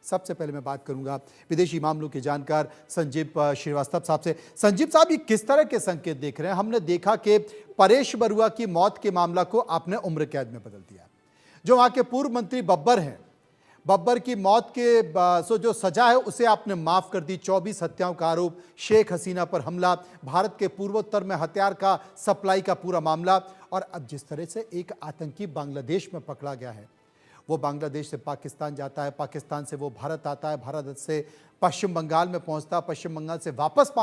सबसे पहले मैं बात करूंगा विदेशी मामलों के जानकार संजीव श्रीवास्तव साहब से। संजीव साहब, ये किस तरह के संकेत देख रहे हैं? हमने देखा कि परेश बरुआ की मौत के मामला को आपने उम्र कैद में बदल दिया। जो वहां के पूर्व मंत्री बब्बर हैं, बब्बर की मौत के जो सजा है उसे आपने माफ कर दी। 24 हत्याओं का आरोप, शेख हसीना पर हमला, भारत के पूर्वोत्तर में हथियार का सप्लाई का पूरा मामला, और अब जिस तरह से एक आतंकी बांग्लादेश में पकड़ा गया है, वो बांग्लादेश से पाकिस्तान जाता है, पाकिस्तान से वो भारत आता है, भारत से पश्चिम बंगाल में पहुंचता, पश्चिम बंगाल से वापस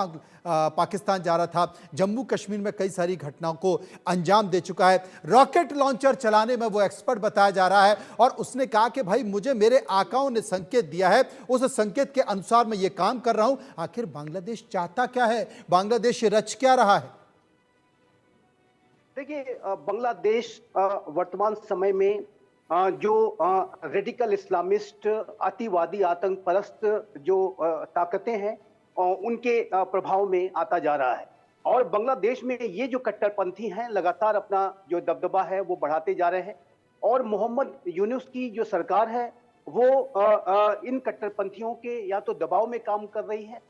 पाकिस्तान जा रहा था, जम्मू कश्मीर में कई सारी घटनाओं को अंजाम दे चुका है। रॉकेट लॉन्चर चलाने में वो एक्सपर्ट बताया जा रहा है, और उसने कहा कि भाई मुझे मेरे आकाओं ने संकेत दिया है, उस संकेत के अनुसार मैं ये काम कर रहा हूं। आखिर बांग्लादेश चाहता क्या है? बांग्लादेश रच क्या रहा है? देखिए, बांग्लादेश वर्तमान समय में जो रेडिकल इस्लामिस्ट, अतिवादी, आतंक परस्त जो ताकतें हैं उनके प्रभाव में आता जा रहा है। और बांग्लादेश में ये जो कट्टरपंथी हैं लगातार अपना जो दबदबा है वो बढ़ाते जा रहे हैं। और मोहम्मद यूनुस की जो सरकार है वो इन कट्टरपंथियों के या तो दबाव में काम कर रही है,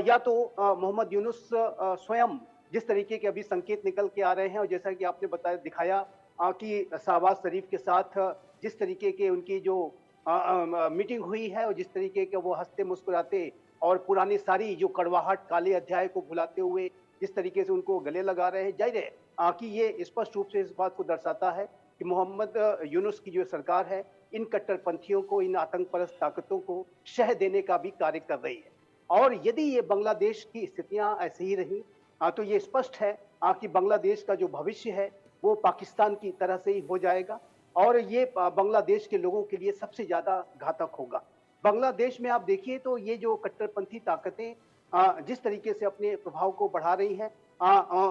या तो मोहम्मद यूनुस स्वयं जिस तरीके के अभी संकेत निकल के आ रहे हैं, और जैसा कि आपने बताया, दिखाया कि शहबाज शरीफ के साथ जिस तरीके के उनकी जो मीटिंग हुई है और जिस तरीके के वो हंसते मुस्कुराते और पुरानी सारी जो कड़वाहट, काले अध्याय को भुलाते हुए जिस तरीके से उनको गले लगा रहे हैं, जाहिर है कि ये स्पष्ट रूप से इस बात को दर्शाता है कि मोहम्मद यूनुस की जो सरकार है इन कट्टरपंथियों को, इन आतंक परस्त ताकतों को शह देने का भी कार्य कर रही है। और यदि ये बांग्लादेश की स्थितियां ऐसे ही रही तो ये स्पष्ट है कि बांग्लादेश का जो भविष्य है वो पाकिस्तान की तरह से ही हो जाएगा, और ये बांग्लादेश के लोगों के लिए सबसे ज्यादा घातक होगा। बांग्लादेश में आप देखिए तो ये जो कट्टरपंथी ताकतें जिस तरीके से अपने प्रभाव को बढ़ा रही हैं,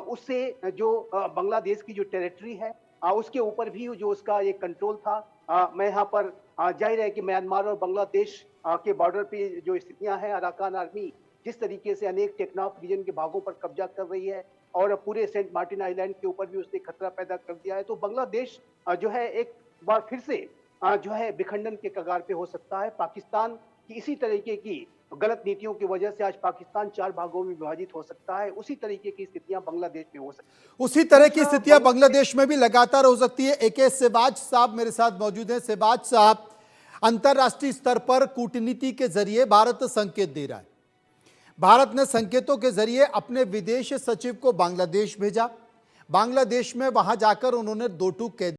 उससे जो बांग्लादेश की जो टेरिटरी है उसके ऊपर भी जो उसका एक कंट्रोल था, मैं यहाँ पर जाहिर है कि म्यांमार और बांग्लादेश के बॉर्डर पे जो स्थितियां हैं, अराकान आर्मी जिस तरीके से अनेक टेक्नाफ रीजन के भागों पर कब्जा कर रही है और पूरे सेंट मार्टिन आइलैंड के ऊपर भी उसने खतरा पैदा कर दिया है, तो बांग्लादेश जो है एक बार फिर से जो है विखंडन के कगार पे हो सकता है। पाकिस्तान की इसी तरीके की गलत नीतियों की वजह से आज पाकिस्तान 4 भागों में विभाजित हो सकता है। उसी तरीके की स्थितियां बांग्लादेश में हो सकती है। उसी तरह की स्थितियां बांग्लादेश में भी लगातार हो सकती है। AK सिवाज साहब मेरे साथ मौजूद हैं। सिवाज साहब, अंतरराष्ट्रीय स्तर पर कूटनीति के जरिए भारत संकेत दे रहा है। भारत ने संकेतों के जरिए अपने विदेश सचिव को बांग्लादेश भेजा। बांग्लादेश में वहां जाकर उन्होंने 2 टूक